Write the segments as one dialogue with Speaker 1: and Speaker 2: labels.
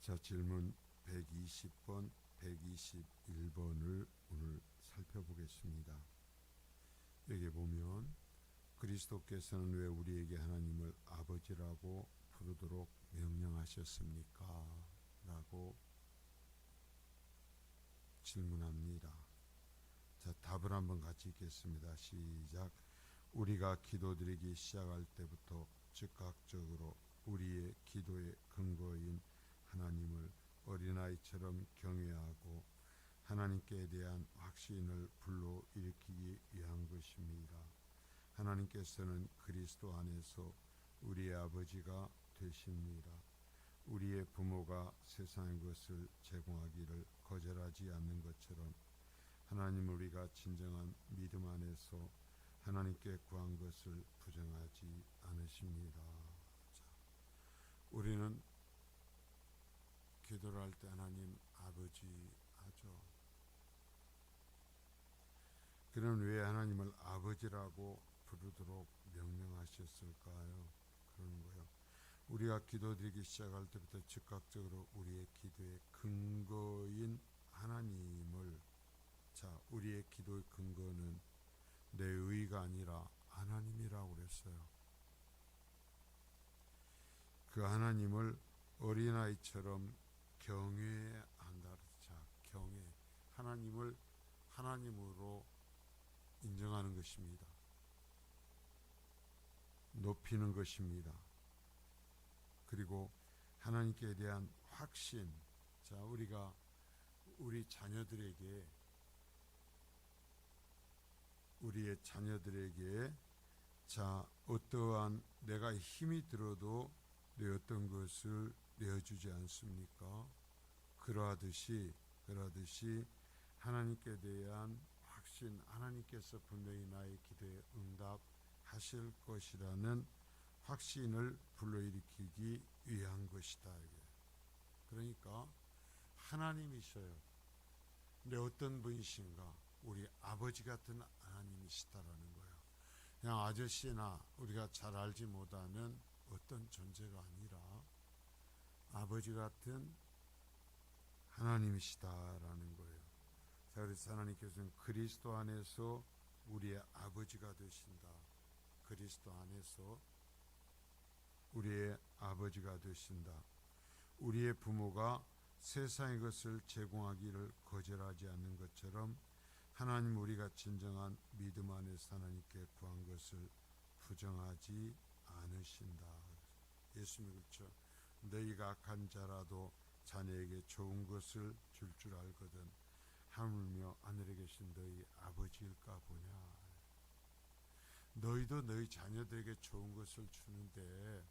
Speaker 1: 자, 질문 120번, 121번을 오늘 살펴보겠습니다. 여기 보면 그리스도께서는 왜 우리에게 하나님을 아버지라고 부르도록 명령하셨습니까? 라고 질문합니다. 자, 답을 한번 같이 읽겠습니다. 시작. 우리가 기도드리기 시작할 때부터 즉각적으로 우리의 기도의 근거인 하나님을 어린아이처럼 경외하고 하나님께 대한 확신을 불러일으키기 위한 것입니다. 하나님께서는 그리스도 안에서 우리의 아버지가 되십니다. 우리의 부모가 세상의 것을 제공하기를 거절하지 않는 것처럼 하나님은 우리가 진정한 믿음 안에서 하나님께 구한 것을 부정하지 않으십니다. 자, 우리는 기도를 할 때 하나님 아버지 하죠. 그는 왜 하나님을 아버지라고 부르도록 명령하셨을까요? 그러는 거예요. 우리가 기도드리기 시작할 때부터 즉각적으로 우리의 기도의 근거인 하나님을, 자, 우리의 기도의 근거는 내 의가 아니라 하나님이라고 그랬어요. 그 하나님을 어린아이처럼 경외한다. 자, 경외. 하나님을 하나님으로 인정하는 것입니다. 높이는 것입니다. 그리고 하나님께 대한 확신. 자, 우리가 우리의 자녀들에게 자, 어떠한 내가 힘이 들어도 내 어떤 것을 내어주지 않습니까? 그러하듯이 하나님께 대한 확신, 하나님께서 분명히 나의 기도에 응답하실 것이라는 확신을 불러일으키기 위한 것이다. 그러니까 하나님이셔요. 근데 어떤 분이신가? 우리 아버지 같은 하나님이시다라는 거예요. 그냥 아저씨나 우리가 잘 알지 못하는 어떤 존재가 아니라 아버지 같은 하나님이시다라는 거예요. 자, 그래서 하나님께서는 그리스도 안에서 우리의 아버지가 되신다. 그리스도 안에서 우리의 아버지가 되신다. 우리의 부모가 세상의 것을 제공하기를 거절하지 않는 것처럼 하나님 우리가 진정한 믿음 안에서 하나님께 구한 것을 부정하지 않으신다. 예수님이 그렇죠. 너희가 악한 자라도 자녀에게 좋은 것을 줄 줄 알거든 하물며 하늘에 계신 너희 아버지일까 보냐. 너희도 너희 자녀들에게 좋은 것을 주는데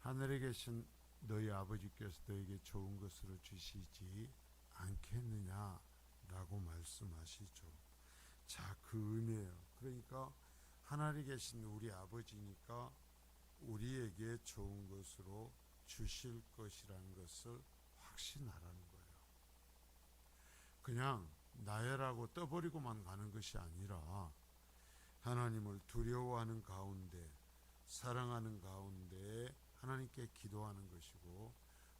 Speaker 1: 하늘에 계신 너희 아버지께서 너희에게 좋은 것을 주시지 않겠느냐라고 말씀하시죠. 자, 그 의미예요. 그러니까 하늘에 계신 우리 아버지니까 우리에게 좋은 것으로 주실 것이라는 것을 확신하라는 거예요. 그냥 나야라고 떠버리고만 가는 것이 아니라 하나님을 두려워하는 가운데, 사랑하는 가운데 하나님께 기도하는 것이고,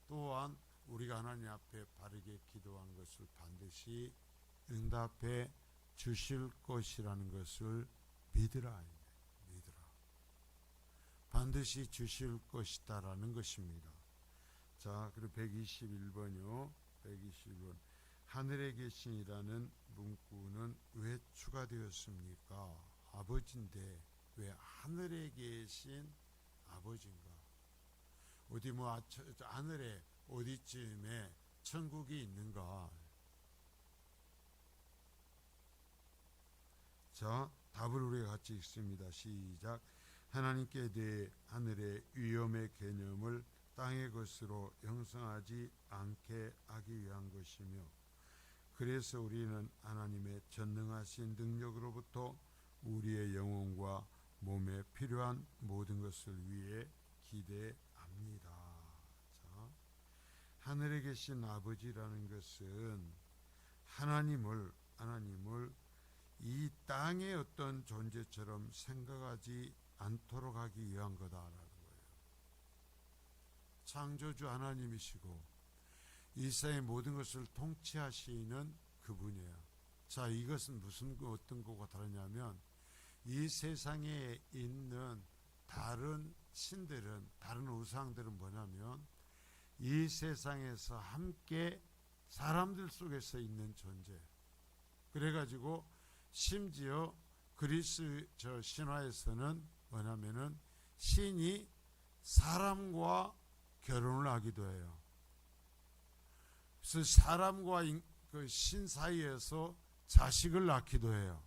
Speaker 1: 또한 우리가 하나님 앞에 바르게 기도한 것을 반드시 응답해 주실 것이라는 것을 믿으라. 반드시 주실 것이다라는 것입니다. 자, 그리고 121번이요. 121번. 하늘에 계신이라는 문구는 왜 추가되었습니까? 아버지인데 왜 하늘에 계신 아버지인가? 어디 하늘에 어디쯤에 천국이 있는가? 자, 답을 우리가 같이 읽습니다. 시작. 하나님께 대해 하늘의 위엄의 개념을 땅의 것으로 형성하지 않게 하기 위한 것이며, 그래서 우리는 하나님의 전능하신 능력으로부터 우리의 영혼과 몸에 필요한 모든 것을 위해 기대합니다. 자, 하늘에 계신 아버지라는 것은 하나님을 이 땅의 어떤 존재처럼 생각하지 않도록 하기 위한 거다라는 거예요. 창조주 하나님이시고 이 세상의 모든 것을 통치하시는 그분이에요. 자, 이것은 무슨 어떤 거가 다르냐면 이 세상에 있는 다른 신들은, 다른 우상들은 뭐냐면 이 세상에서 함께 사람들 속에서 있는 존재. 그래가지고 심지어 그리스 저 신화에서는 뭐냐면은 신이 사람과 결혼을 하기도 해요. 그래서 사람과 그 신 사이에서 자식을 낳기도 해요.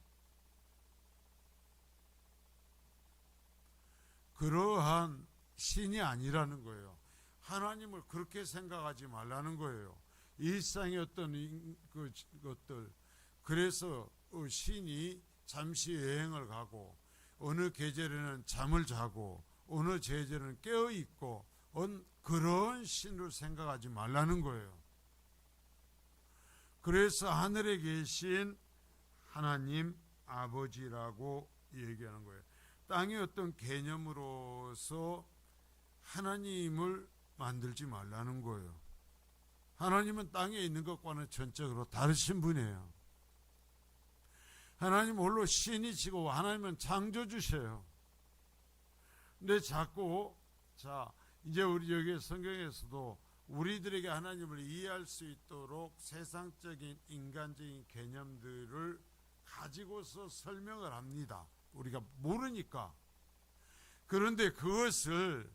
Speaker 1: 그러한 신이 아니라는 거예요. 하나님을 그렇게 생각하지 말라는 거예요. 일상의 어떤 것들. 그래서 신이 잠시 여행을 가고 어느 계절에는 잠을 자고 어느 계절에는 깨어 있고 그런 신을 생각하지 말라는 거예요. 그래서 하늘에 계신 하나님 아버지라고 얘기하는 거예요. 땅의 어떤 개념으로서 하나님을 만들지 말라는 거예요. 하나님은 땅에 있는 것과는 전적으로 다르신 분이에요. 하나님 홀로 신이시고 하나님은 창조주세요. 근데 자꾸 이제 우리 여기 성경에서도 우리들에게 하나님을 이해할 수 있도록 세상적인 인간적인 개념들을 가지고서 설명을 합니다. 우리가 모르니까. 그런데 그것을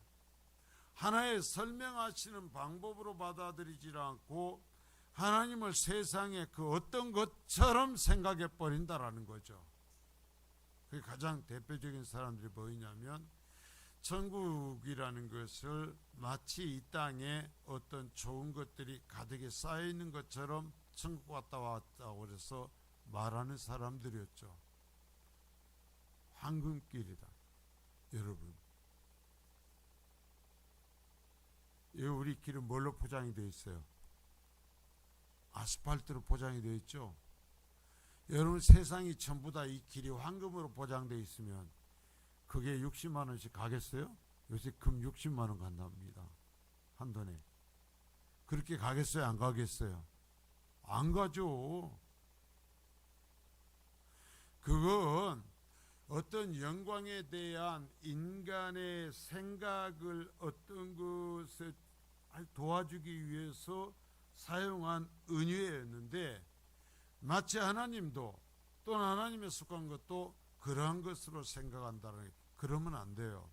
Speaker 1: 하나의 설명하시는 방법으로 받아들이지 않고 하나님을 세상의 그 어떤 것처럼 생각해 버린다라는 거죠. 그게 가장 대표적인 사람들이 뭐냐면 천국이라는 것을 마치 이 땅에 어떤 좋은 것들이 가득히 쌓여 있는 것처럼 천국 갔다 왔다고 그래서 말하는 사람들이었죠. 황금길이다. 여러분, 우리 길은 뭘로 포장이 되어 있어요? 아스팔트로 포장이 되어 있죠. 여러분, 세상이 전부 다 이 길이 황금으로 포장되어 있으면 그게 60만 원씩 가겠어요? 요새 금 60만 원 간답니다. 한 돈에. 그렇게 가겠어요? 안 가겠어요? 안 가죠. 그건 어떤 영광에 대한 인간의 생각을 어떤 것에 도와주기 위해서 사용한 은유였는데 마치 하나님도 또는 하나님에 속한 것도 그러한 것으로 생각한다는 그러면 안 돼요.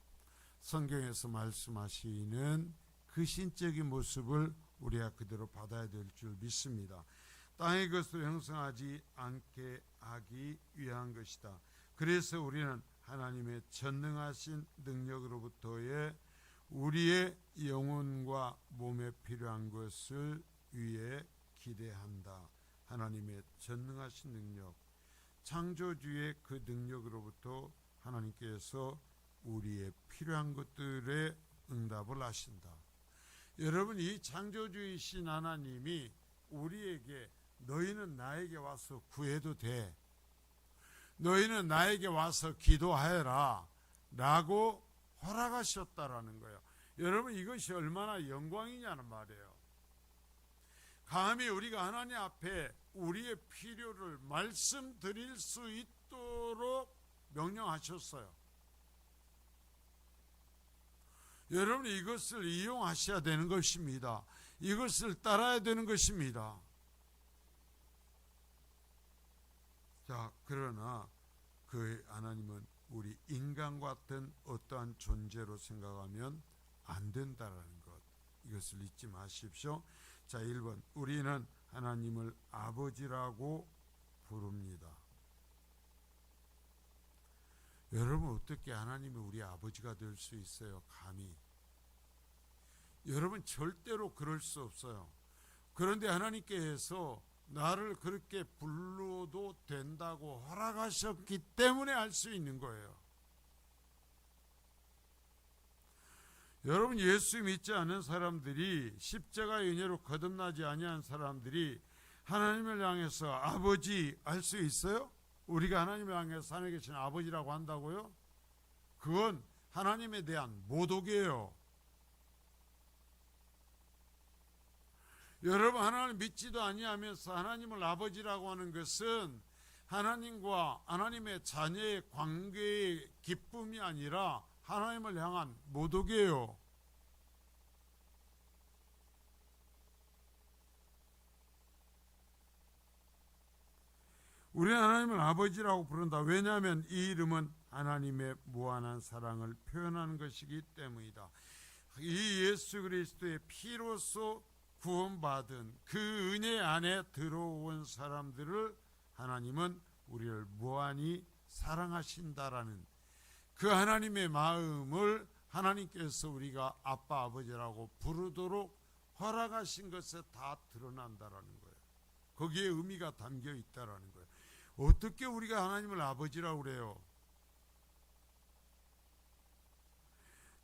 Speaker 1: 성경에서 말씀하시는 그 신적인 모습을 우리가 그대로 받아야 될 줄 믿습니다. 땅의 것으로 형성하지 않게 하기 위한 것이다. 그래서 우리는 하나님의 전능하신 능력으로부터의 우리의 영혼과 몸에 필요한 것을 위해 기대한다. 하나님의 전능하신 능력, 창조주의 그 능력으로부터 하나님께서 우리의 필요한 것들에 응답을 하신다. 여러분, 이 창조주이신 하나님이 우리에게 너희는 나에게 와서 구해도 돼. 너희는 나에게 와서 기도하여라 라고 허락하셨다라는 거예요. 여러분, 이것이 얼마나 영광이냐는 말이에요. 감히 우리가 하나님 앞에 우리의 필요를 말씀드릴 수 있도록 명령하셨어요. 여러분, 이것을 이용하셔야 되는 것입니다. 이것을 따라야 되는 것입니다. 자, 그러나 그 하나님은 우리 인간 같은 어떠한 존재로 생각하면 안 된다라는 것, 이것을 잊지 마십시오. 자, 1번, 우리는 하나님을 아버지라고 부릅니다. 여러분, 어떻게 하나님이 우리 아버지가 될 수 있어요? 감히. 여러분, 절대로 그럴 수 없어요. 그런데 하나님께서 나를 그렇게 불러도 된다고 허락하셨기 때문에 할 수 있는 거예요. 여러분, 예수 믿지 않는 사람들이, 십자가의 은혜로 거듭나지 아니한 사람들이 하나님을 향해서 아버지 할 수 있어요? 우리가 하나님을 향해서 하늘에 계신 아버지라고 한다고요? 그건 하나님에 대한 모독이에요. 여러분, 하나님을 믿지도 아니하면서 하나님을 아버지라고 하는 것은 하나님과 하나님의 자녀의 관계의 기쁨이 아니라 하나님을 향한 모독이에요. 우리는 하나님을 아버지라고 부른다. 왜냐하면 이 이름은 하나님의 무한한 사랑을 표현하는 것이기 때문이다. 이 예수 그리스도의 피로써 구원받은 그 은혜 안에 들어온 사람들을 하나님은 우리를 무한히 사랑하신다라는 그 하나님의 마음을 하나님께서 우리가 아빠 아버지라고 부르도록 허락하신 것에 다 드러난다라는 거예요. 거기에 의미가 담겨 있다라는 거예요. 어떻게 우리가 하나님을 아버지라고 그래요?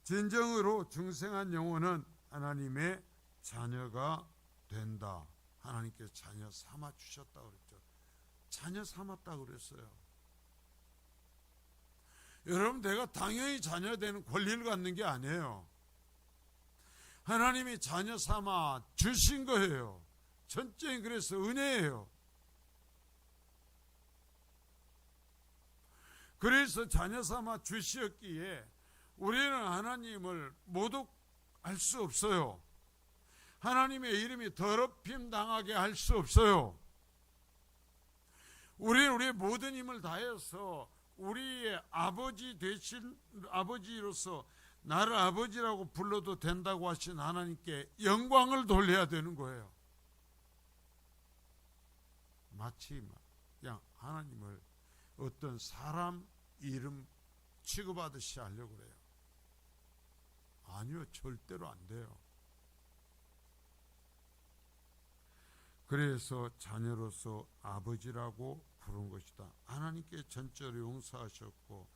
Speaker 1: 진정으로 중생한 영혼은 하나님의 자녀가 된다. 하나님께서 자녀 삼아 주셨다고 그랬죠. 자녀 삼았다고 그랬어요. 여러분, 내가 당연히 자녀 되는 권리를 갖는 게 아니에요. 하나님이 자녀 삼아 주신 거예요. 전적인 그래서 은혜예요. 그래서 자녀 삼아 주셨기에 우리는 하나님을 모독할 수 없어요. 하나님의 이름이 더럽힘 당하게 할 수 없어요. 우리는 우리의 모든 힘을 다해서 우리의 아버지 되신 아버지로서 나를 아버지라고 불러도 된다고 하신 하나님께 영광을 돌려야 되는 거예요. 마치 그냥 하나님을 어떤 사람 이름 취급하듯이 하려고 그래요. 아니요, 절대로 안 돼요. 그래서 자녀로서 아버지라고 부른 것이다. 하나님께 전적으로 용서하셨고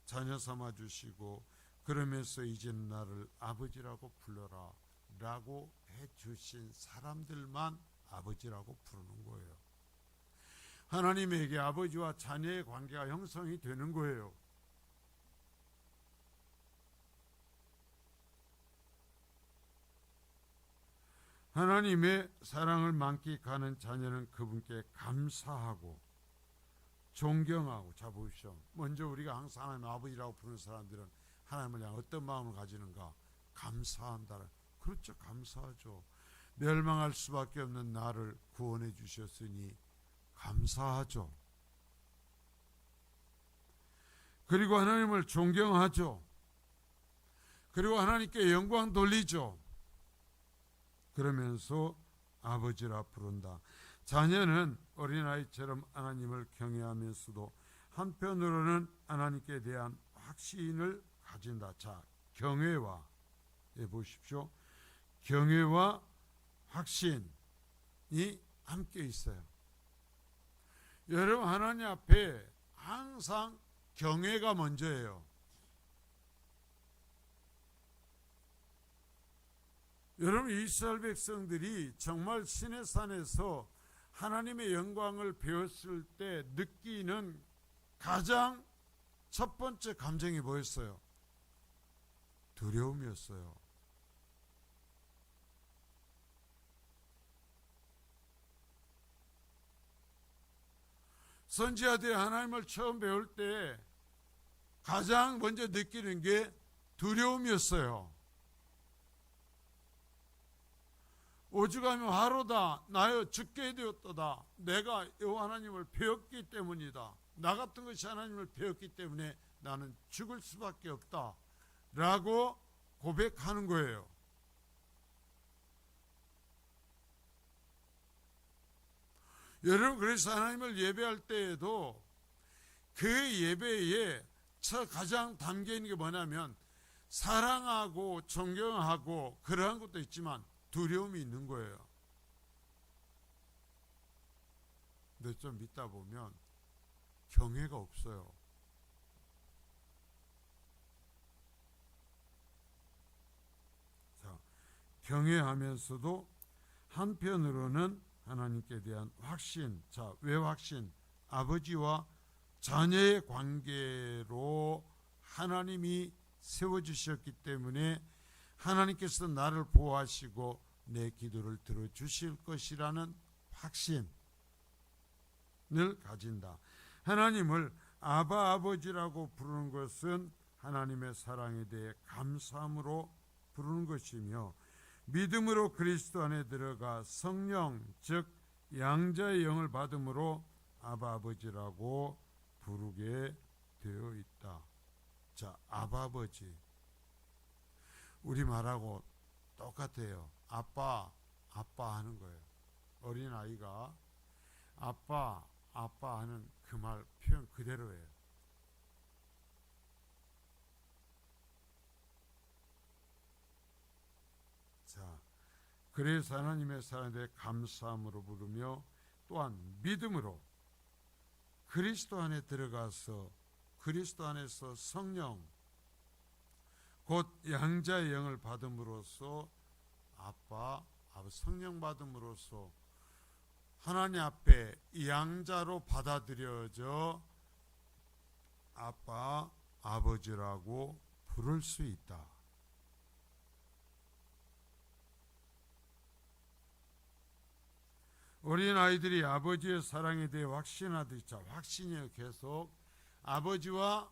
Speaker 1: 자녀 삼아주시고 그러면서 이제는 나를 아버지라고 불러라 라고 해주신 사람들만 아버지라고 부르는 거예요. 하나님에게 아버지와 자녀의 관계가 형성이 되는 거예요. 하나님의 사랑을 만끽하는 자녀는 그분께 감사하고 존경하고. 자, 보십시오. 먼저 우리가 항상 하나님 아버지라고 부르는 사람들은 하나님을 향해 어떤 마음을 가지는가? 감사한다. 그렇죠, 감사하죠. 멸망할 수밖에 없는 나를 구원해 주셨으니 감사하죠. 그리고 하나님을 존경하죠. 그리고 하나님께 영광 돌리죠. 그러면서 아버지라 부른다. 자녀는 어린아이처럼 하나님을 경외하면서도 한편으로는 하나님께 대한 확신을 가진다. 자, 경외와 보십시오. 경외와 확신이 함께 있어요. 여러분, 하나님 앞에 항상 경외가 먼저예요. 여러분, 이스라엘 백성들이 정말 시내산에서 하나님의 영광을 배웠을 때 느끼는 가장 첫 번째 감정이 뭐였어요? 두려움이었어요. 선지자들이 하나님을 처음 배울 때 가장 먼저 느끼는 게 두려움이었어요. 오죽하면 화로다 나여 죽게 되었도다. 내가 여호와 하나님을 배웠기 때문이다. 나 같은 것이 하나님을 배웠기 때문에 나는 죽을 수밖에 없다 라고 고백하는 거예요. 여러분, 그래서 하나님을 예배할 때에도 그 예배에 가장 담겨 있는 게 뭐냐면 사랑하고 존경하고 그러한 것도 있지만 두려움이 있는 거예요. 근데 좀 믿다 보면 경외가 없어요. 자, 경외하면서도 한편으로는 하나님께 대한 확신. 자, 왜 확신? 아버지와 자녀의 관계로 하나님이 세워주셨기 때문에 하나님께서 나를 보호하시고 내 기도를 들어주실 것이라는 확신을 가진다. 하나님을 아바 아버지라고 부르는 것은 하나님의 사랑에 대해 감사함으로 부르는 것이며, 믿음으로 그리스도 안에 들어가 성령 즉 양자의 영을 받음으로 아바 아버지라고 부르게 되어 있다. 자, 아바 아버지, 우리말하고 똑같아요. 아빠, 아빠 하는 거예요. 어린아이가 아빠, 아빠 하는 그 말 표현 그대로예요. 자, 그래서 하나님의 사랑에 대해 감사함으로 부르며, 또한 믿음으로 그리스도 안에 들어가서 그리스도 안에서 성령 곧 양자의 영을 받음으로써 아빠, 성령 받음으로써 하나님 앞에 양자로 받아들여져 아빠, 아버지라고 부를 수 있다. 어린아이들이 아버지의 사랑에 대해 확신하듯이, 자, 확신이요, 계속 아버지와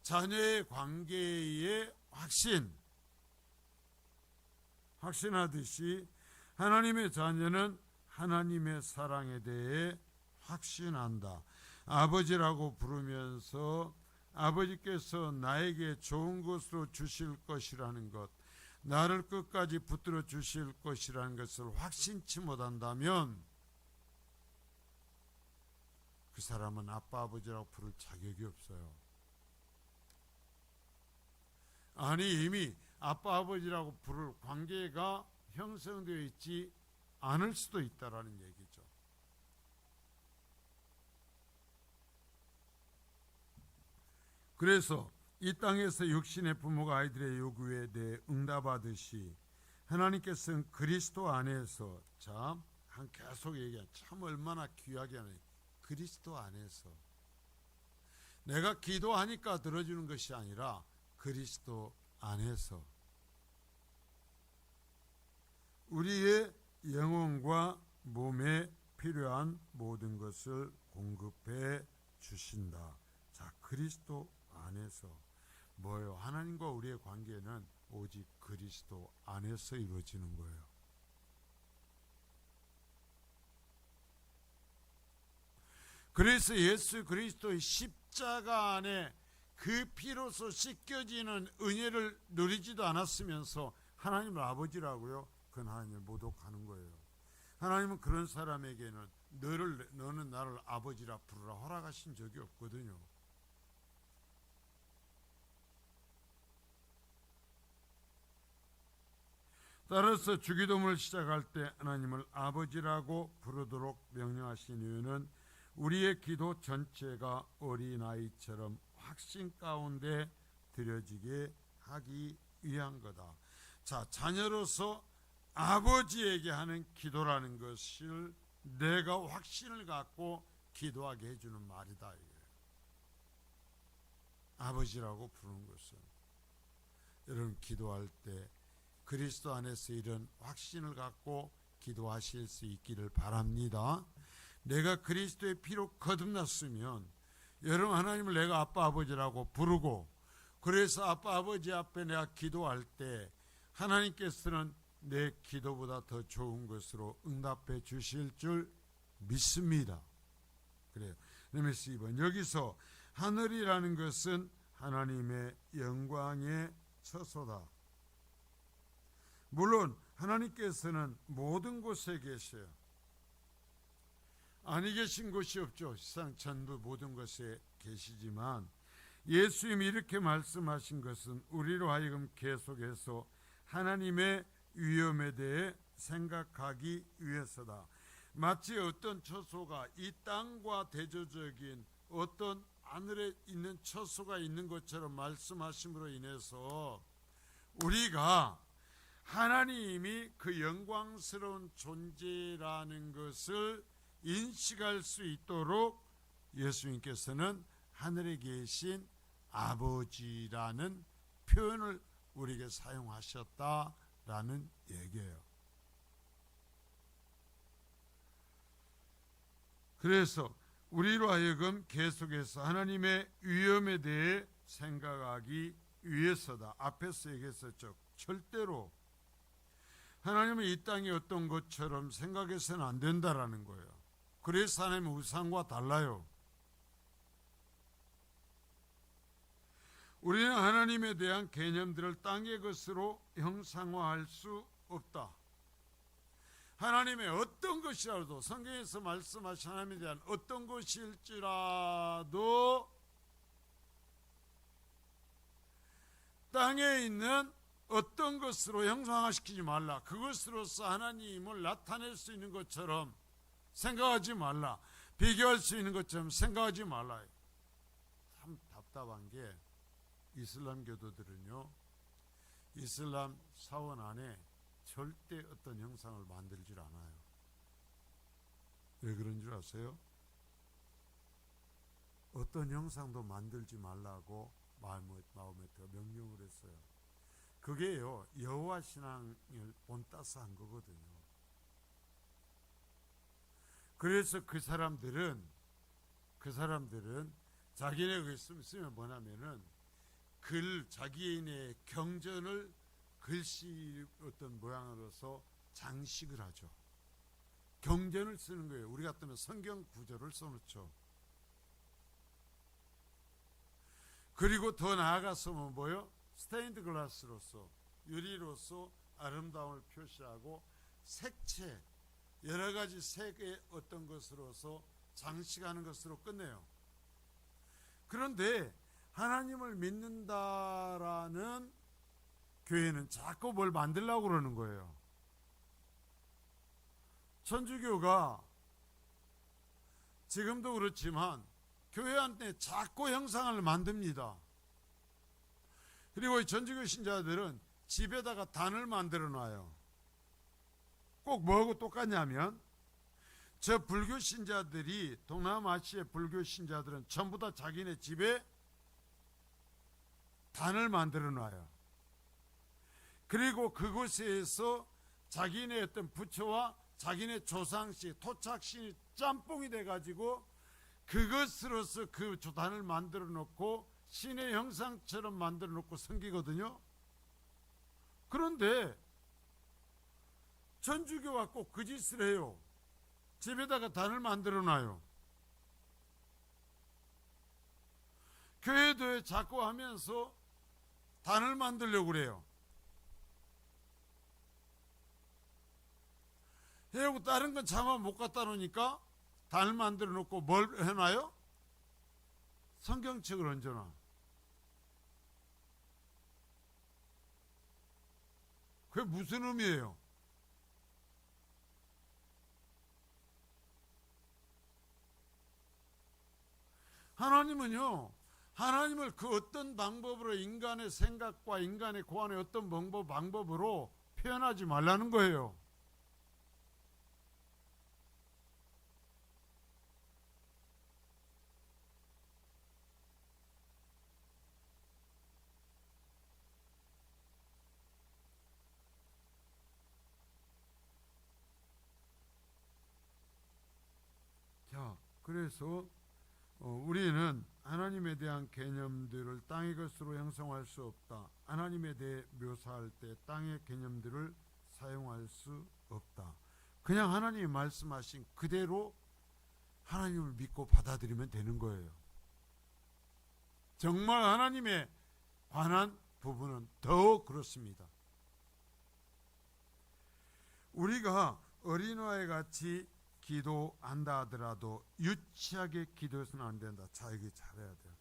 Speaker 1: 자녀의 관계의 확신하듯이 하나님의 자녀는 하나님의 사랑에 대해 확신한다. 아버지라고 부르면서 아버지께서 나에게 좋은 것으로 주실 것이라는 것, 나를 끝까지 붙들어 주실 것이라는 것을 확신치 못한다면 그 사람은 아빠 아버지라고 부를 자격이 없어요. 아니, 이미 아빠 아버지라고 부를 관계가 형성되어 있지 않을 수도 있다라는 얘기죠. 그래서 이 땅에서 육신의 부모가 아이들의 요구에 대해 응답하듯이 하나님께서는 그리스도 안에서, 참 계속 얘기한, 참 얼마나 귀하게 하는, 그리스도 안에서, 내가 기도하니까 들어주는 것이 아니라 그리스도 안에서 우리의 영혼과 몸에 필요한 모든 것을 공급해 주신다. 자, 그리스도 안에서 뭐예요? 하나님과 우리의 관계는 오직 그리스도 안에서 이루어지는 거예요. 그래서 예수 그리스도의 십자가 안에 그 피로서 씻겨지는 은혜를 누리지도 않았으면서 하나님을 아버지라고요? 그건 하나님을 모독하는 거예요. 하나님은 그런 사람에게는 너는 나를 아버지라 부르라 허락하신 적이 없거든요. 따라서 주기도문을 시작할 때 하나님을 아버지라고 부르도록 명령하신 이유는 우리의 기도 전체가 어린아이처럼 확신 가운데 드려지게 하기 위한 거다. 자, 자녀로서 아버지에게 하는 기도라는 것을 내가 확신을 갖고 기도하게 해주는 말이다. 이거예요. 아버지라고 부르는 것은 여러분 기도할 때 그리스도 안에서 이런 확신을 갖고 기도하실 수 있기를 바랍니다. 내가 그리스도의 피로 거듭났으면 여러분 하나님을 내가 아빠 아버지라고 부르고, 그래서 아빠 아버지 앞에 내가 기도할 때 하나님께서는 내 기도보다 더 좋은 것으로 응답해 주실 줄 믿습니다. 그래요. 레미스 2번, 여기서 하늘이라는 것은 하나님의 영광의 처소다. 물론 하나님께서는 모든 곳에 계셔요. 아니 계신 곳이 없죠. 세상 전부 모든 것에 계시지만 예수님이 이렇게 말씀하신 것은 우리로 하여금 계속해서 하나님의 위엄에 대해 생각하기 위해서다. 마치 어떤 처소가 이 땅과 대조적인 어떤 하늘에 있는 처소가 있는 것처럼 말씀하심으로 인해서 우리가 하나님이 그 영광스러운 존재라는 것을 인식할 수 있도록 예수님께서는 하늘에 계신 아버지라는 표현을 우리에게 사용하셨다라는 얘기예요. 그래서 우리로 하여금 계속해서 하나님의 위엄에 대해 생각하기 위해서다. 앞에서 얘기했었죠. 절대로 하나님은 이 땅이 어떤 것처럼 생각해서는 안 된다라는 거예요. 그래서 하나님은 우상과 달라요. 우리는 하나님에 대한 개념들을 땅의 것으로 형상화할 수 없다. 하나님의 어떤 것이라도, 성경에서 말씀하신 하나님에 대한 어떤 것일지라도 땅에 있는 어떤 것으로 형상화시키지 말라. 그것으로서 하나님을 나타낼 수 있는 것처럼 생각하지 말라. 비교할 수 있는 것처럼 생각하지 말라. 참 답답한 게 이슬람 교도들은요, 이슬람 사원 안에 절대 어떤 형상을 만들질 않아요. 왜 그런 줄 아세요? 어떤 형상도 만들지 말라고 마음에 명령을 했어요. 그게요, 여호와 신앙을 본따서 한 거거든요. 그래서 그 사람들은 자기네가 쓰면 뭐냐면은 자기네 경전을 글씨 어떤 모양으로서 장식을 하죠. 경전을 쓰는 거예요. 우리 같으면 성경 구절을 써놓죠. 그리고 더 나아가서 뭐요? 스테인드 글라스로서, 유리로서 아름다움을 표시하고 색채, 여러 가지 색의 어떤 것으로서 장식하는 것으로 끝내요. 그런데 하나님을 믿는다라는 교회는 자꾸 뭘 만들려고 그러는 거예요. 천주교가 지금도 그렇지만 교회한테 자꾸 형상을 만듭니다. 그리고 천주교 신자들은 집에다가 단을 만들어 놔요. 꼭 뭐하고 똑같냐면, 저 불교 신자들이, 동남아시아 불교 신자들은 전부 다 자기네 집에 단을 만들어 놔요. 그리고 그곳에서 자기네 어떤 부처와 자기네 조상신, 토착신이 짬뽕이 돼가지고 그것으로서 그 단을 만들어 놓고 신의 형상처럼 만들어 놓고 섬기거든요. 그런데 천주교가 꼭 그 짓을 해요. 집에다가 단을 만들어 놔요. 교회도 자꾸 하면서 단을 만들려고 그래요. 해고 다른 건 차마 못 갖다 놓으니까 단을 만들어 놓고 뭘 해놔요? 성경책을 얹어놔. 그게 무슨 의미예요? 하나님은요, 하나님을 그 어떤 방법으로 인간의 생각과 인간의 고안의 어떤 방법으로 표현하지 말라는 거예요. 자, 그래서 우리는 하나님에 대한 개념들을 땅의 것으로 형성할 수 없다. 하나님에 대해 묘사할 때 땅의 개념들을 사용할 수 없다. 그냥 하나님이 말씀하신 그대로 하나님을 믿고 받아들이면 되는 거예요. 정말 하나님에 관한 부분은 더욱 그렇습니다. 우리가 어린아이 같이 기도한다 하더라도 유치하게 기도해서는 안 된다. 자, 이게 잘해야 돼요.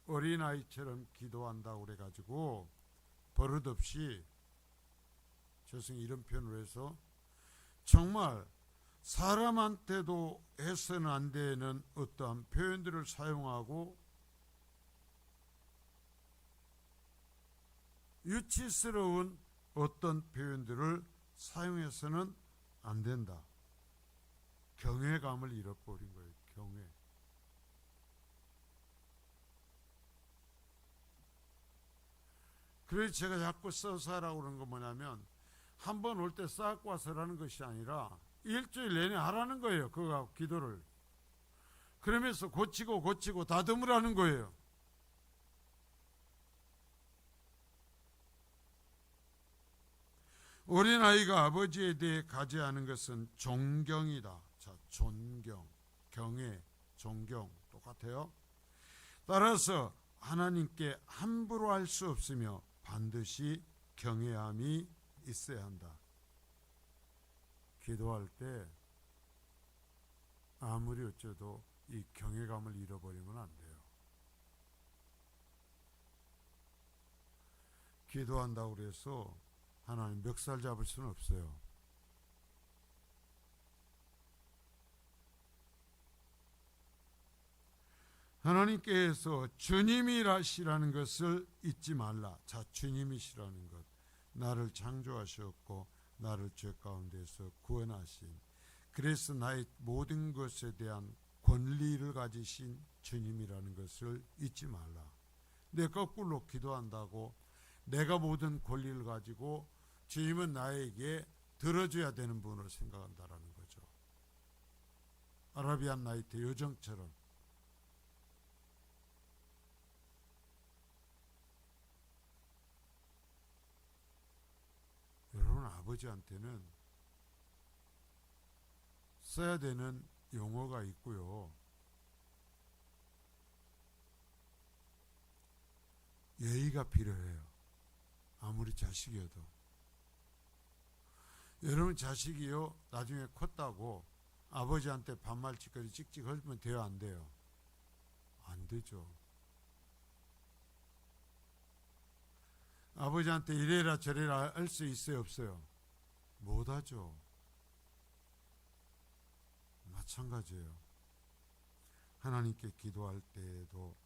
Speaker 1: 어린아이처럼 기도한다고 그래가지고 버릇없이, 죄송해요, 이런 표현을 해서 정말 사람한테도 해서는 안 되는 어떠한 표현들을 사용하고 유치스러운 어떤 표현들을 사용해서는 안 된다. 경외감을 잃어버린 거예요. 경외. 그래서 제가 자꾸 써서 하라고 그러는 건 뭐냐면, 한 번 올 때 쌓고 와서라는 것이 아니라 일주일 내내 하라는 거예요. 그거 기도를. 그러면서 고치고 다듬으라는 거예요. 어린아이가 아버지에 대해 가져야 하는 것은 존경이다. 자, 존경, 경애, 존경 똑같아요. 따라서 하나님께 함부로 할 수 없으며 반드시 경외함이 있어야 한다. 기도할 때 아무리 어쩌도 이 경외감을 잃어버리면 안 돼요. 기도한다고 해서 하나님 멱살 잡을 수는 없어요. 하나님께서 주님이시라는 것을 잊지 말라. 자, 주님이시라는 것. 나를 창조하셨고 나를 죄 가운데서 구원하신, 그래서 나의 모든 것에 대한 권리를 가지신 주님이라는 것을 잊지 말라. 내 거꾸로 기도한다고 내가 모든 권리를 가지고 주님은 나에게 들어줘야 되는 분으로 생각한다라는 거죠. 아라비안 나이트 요정처럼 여러분, 아버지한테는 써야 되는 용어가 있고요. 예의가 필요해요. 아무리 자식이어도. 여러분 자식이요, 나중에 컸다고 아버지한테 반말짓거리 찍찍 하면 돼요, 안 돼요? 안 되죠. 아버지한테 이래라 저래라 할 수 있어요, 없어요? 못하죠. 마찬가지예요. 하나님께 기도할 때에도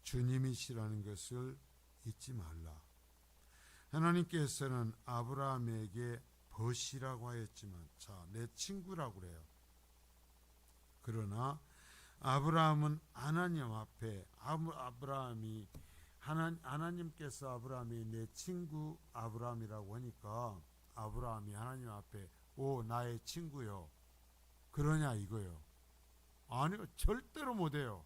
Speaker 1: 주님이시라는 것을 잊지 말라. 하나님께서는 아브라함에게 벗이라고 하였지만, 자, 내 친구라고 그래요. 그러나 아브라함은 하나님 앞에 하나님께서 아브라함이 내 친구 아브라함이라고 하니까 아브라함이 하나님 앞에 오, 나의 친구요, 그러냐 이거요. 아니요, 절대로 못해요.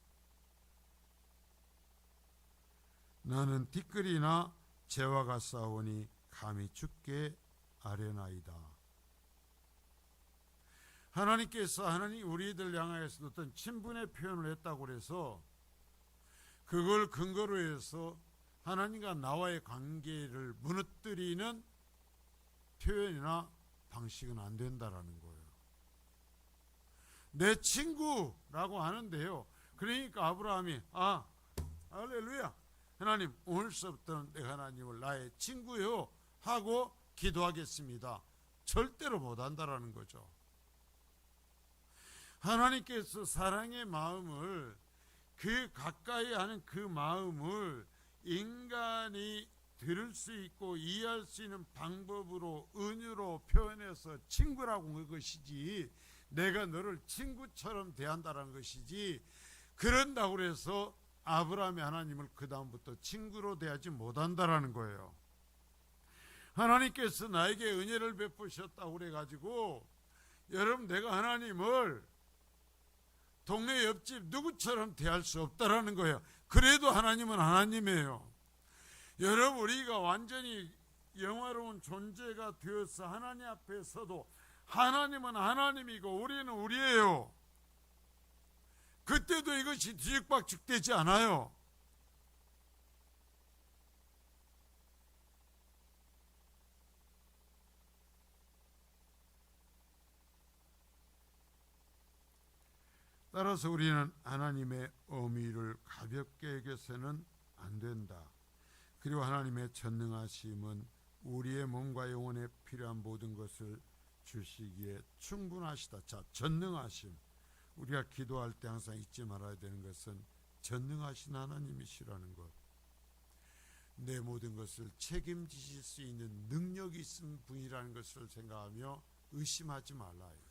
Speaker 1: 나는 티끌이나 재와가 싸우니 감히 죽게 아뢰나이다. 하나님께서 우리들 향하여서 어떤 친분의 표현을 했다고 그래서 그걸 근거로 해서 하나님과 나와의 관계를 무너뜨리는 표현이나 방식은 안 된다라는 거예요. 내 친구라고 하는데요. 그러니까 아브라함이 할렐루야, 하나님 오늘서부터는 내가 하나님을 나의 친구요 하고 기도하겠습니다. 절대로 못한다라는 거죠. 하나님께서 사랑의 마음을, 그 가까이 하는 그 마음을 인간이 들을 수 있고 이해할 수 있는 방법으로, 은유로 표현해서 친구라고 한 것이지, 내가 너를 친구처럼 대한다는 것이지, 그런다고 해서 아브라함이 하나님을 그 다음부터 친구로 대하지 못한다라는 거예요. 하나님께서 나에게 은혜를 베푸셨다고 그래가지고 여러분, 내가 하나님을 동네 옆집 누구처럼 대할 수 없다라는 거예요. 그래도 하나님은 하나님이에요. 여러분, 우리가 완전히 영화로운 존재가 되어서 하나님 앞에 서도 하나님은 하나님이고 우리는 우리예요. 그때도 이것이 뒤죽박죽되지 않아요. 따라서 우리는 하나님의 어미를 가볍게 여겨서는 안 된다. 그리고 하나님의 전능하심은 우리의 몸과 영혼에 필요한 모든 것을 주시기에 충분하시다. 자, 전능하심. 우리가 기도할 때 항상 잊지 말아야 되는 것은 전능하신 하나님이시라는 것. 내 모든 것을 책임지실 수 있는 능력이 있는 분이라는 것을 생각하며 의심하지 말라요.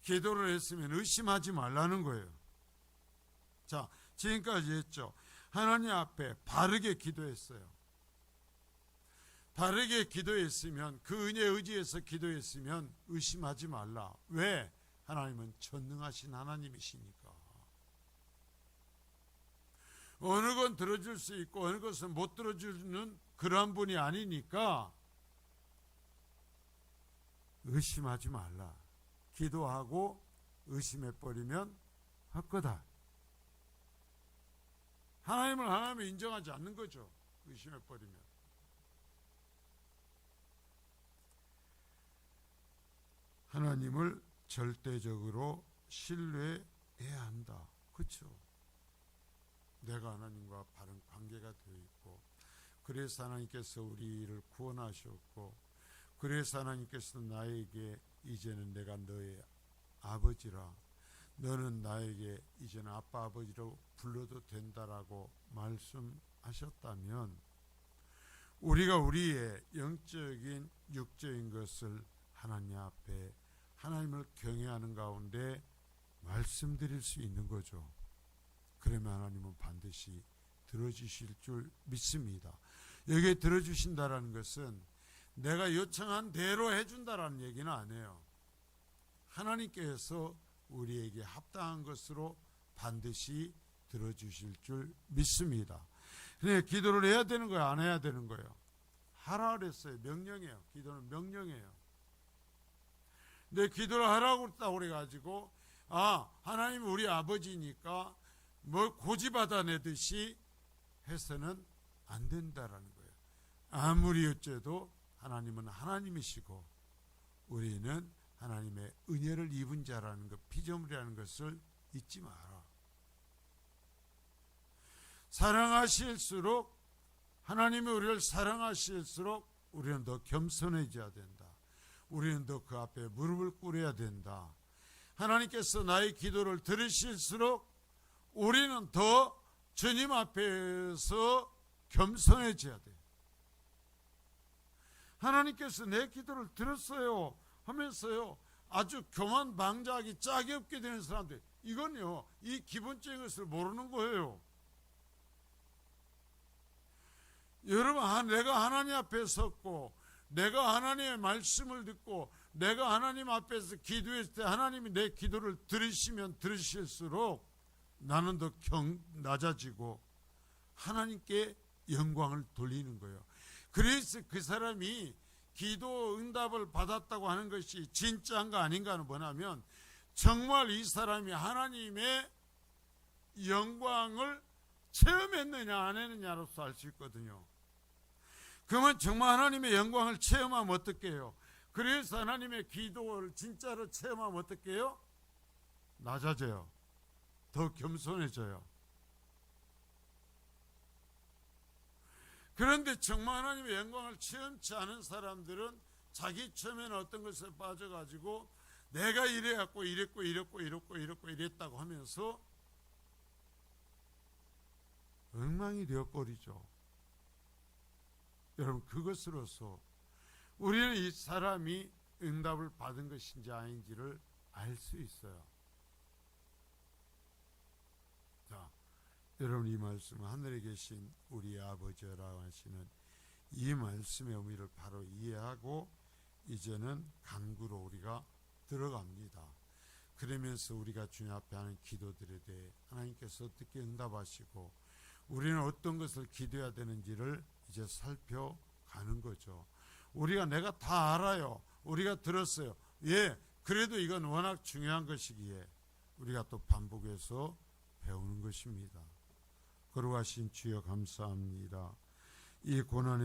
Speaker 1: 기도를 했으면 의심하지 말라는 거예요. 자, 지금까지 했죠. 하나님 앞에 바르게 기도했어요. 바르게 기도했으면, 그 은혜에 의지해서 기도했으면 의심하지 말라. 왜? 하나님은 전능하신 하나님이시니까. 어느 건 들어줄 수 있고 어느 것은 못 들어주는 그러한 분이 아니니까 의심하지 말라. 기도하고 의심해버리면 헛거다. 하나님을 하나님을 인정하지 않는 거죠. 의심해버리면. 하나님을 절대적으로 신뢰해야 한다. 그렇죠? 내가 하나님과 바른 관계가 되어 있고, 그래서 하나님께서 우리를 구원하셨고, 그래서 하나님께서 나에게 이제는 내가 너의 아버지라, 너는 나에게 이제는 아빠 아버지로 불러도 된다라고 말씀하셨다면, 우리가 우리의 영적인 육적인 것을 하나님 앞에 하나님을 경외하는 가운데 말씀드릴 수 있는 거죠. 그러면 하나님은 반드시 들어주실 줄 믿습니다. 여기에 들어주신다라는 것은 내가 요청한 대로 해준다라는 얘기는 아니에요. 하나님께서 우리에게 합당한 것으로 반드시 들어주실 줄 믿습니다. 그러니까 기도를 해야 되는 거예요? 안 해야 되는 거예요? 하라 그랬어요. 명령이에요. 기도는 명령이에요. 근데 기도를 하라고 했다고 그래가지고 하나님 우리 아버지니까 뭘 고집받아내듯이 해서는 안 된다라는 거예요. 아무리 어째도 하나님은 하나님이시고 우리는 하나님의 은혜를 입은 자라는 것, 피조물이라는 것을 잊지 마라. 사랑하실수록, 하나님이 우리를 사랑하실수록 우리는 더 겸손해져야 된다. 우리는 더 그 앞에 무릎을 꿇어야 된다. 하나님께서 나의 기도를 들으실수록 우리는 더 주님 앞에서 겸손해져야 돼. 하나님께서 내 기도를 들었어요 하면서요 아주 교만방자하기 짝이 없게 되는 사람들, 이건요 이 기본적인 것을 모르는 거예요. 여러분, 내가 하나님 앞에 섰고 내가 하나님의 말씀을 듣고 내가 하나님 앞에서 기도했을 때 하나님이 내 기도를 들으시면 들으실수록 나는 더 낮아지고 하나님께 영광을 돌리는 거예요. 그래서 그 사람이 기도 응답을 받았다고 하는 것이 진짜인가 아닌가는 뭐냐면 정말 이 사람이 하나님의 영광을 체험했느냐 안 했느냐로서 알 수 있거든요. 그러면 정말 하나님의 영광을 체험하면 어떻게 해요? 그래서 하나님의 기도를 진짜로 체험하면 어떻게 해요? 낮아져요. 더 겸손해져요. 그런데 정말 하나님의 영광을 체험치 않은 사람들은 자기 처음에는 어떤 것에 빠져가지고 내가 이래갖고 이랬고 이랬다고 하면서 엉망이 되어버리죠. 여러분, 그것으로서 우리는 이 사람이 응답을 받은 것인지 아닌지를 알 수 있어요. 자, 여러분, 이 말씀은 하늘에 계신 우리 아버지라고 하시는 이 말씀의 의미를 바로 이해하고 이제는 간구로 우리가 들어갑니다. 그러면서 우리가 주님 앞에 하는 기도들에 대해 하나님께서 어떻게 응답하시고 우리는 어떤 것을 기도해야 되는지를 이제 살펴가는 거죠. 내가 다 알아요. 우리가 들었어요. 그래도 이건 워낙 중요한 것이기에 우리가 또 반복해서 배우는 것입니다. 거룩하신 주여 감사합니다. 이 고난의